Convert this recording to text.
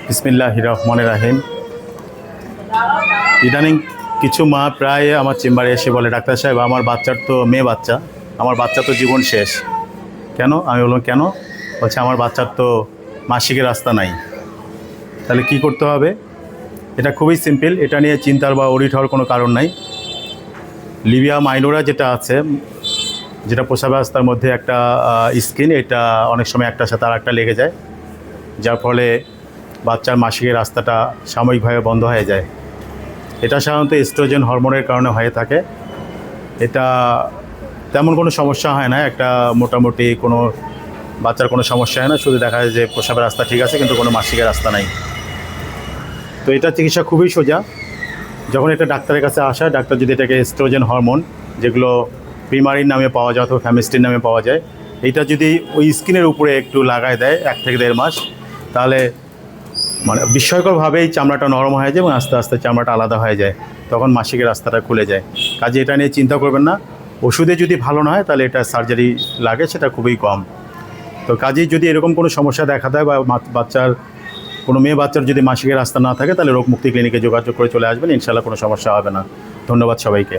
বিসমিল্লাহির রহমানির রহিম। ইদানিং কিছু মা প্রায় আমার চেম্বারে এসে বলে, ডাক্তার সাহেব আমার বাচ্চার তো মেয়ে বাচ্চা, আমার বাচ্চা তো জীবন শেষ। কেন? আমি বললাম কেন? বলছে আমার বাচ্চার তো মাসিকের রাস্তা নাই। তাহলে কি করতে হবে? এটা খুবই সিম্পল, এটা নিয়ে চিন্তার বা ওরিট হওয়ার কোনো কারণ নাই। লিবিয়া মাইনোরা যেটা আছে, যেটা প্রস্রাব রাস্তার মধ্যে একটা স্কিন, এটা অনেক সময় একটার সাথে আর একটা লেগে যায়, যার ফলে বাচ্চার মাসিকের রাস্তাটা সাময়িকভাবে বন্ধ হয়ে যায়। এটা সাধারণত এস্ট্রোজেন হরমোনের কারণে হয়ে থাকে। এটা তেমন কোনো সমস্যা হয় না, একটা মোটামুটি কোনো বাচ্চার কোনো সমস্যা হয় না, শুধু দেখা যায় যে প্রস্রাবের রাস্তা ঠিক আছে কিন্তু কোনো মাসিকের রাস্তা নাই। তো এটা চিকিৎসা খুবই সোজা। যখন এটা ডাক্তারের কাছে আসা, ডাক্তার যদি এটাকে এস্ট্রোজেন হরমোন, যেগুলো প্রিমারিন নামে পাওয়া যায় অথবা ফ্যামিস্টিন নামে পাওয়া যায়, এইটা যদি ওই স্কিনের উপরে একটু লাগায় দেয় 1 থেকে 1.5 মাস, তাহলে মানে বিস্ময়করভাবেই চামড়াটা নরম হয়ে যায় এবং আস্তে আস্তে চামড়াটা আলাদা হয়ে যায়, তখন মাসিকের রাস্তাটা খুলে যায়। কাজে এটা নিয়ে চিন্তা করবেন না। ওষুধে যদি ভালো না হয় তাহলে এটা সার্জারি লাগে, সেটা খুবই কম। তো কাজেই যদি এরকম কোনো সমস্যা দেখা দেয় বা বাচ্চার কোনো মেয়ে বাচ্চার যদি মাসিকের রাস্তা না থাকে, তাহলে রোগমুক্তি ক্লিনিকে যোগাযোগ করে চলে আসবেন, ইনশাআল্লাহ কোনো সমস্যা হবে না। ধন্যবাদ সবাইকে।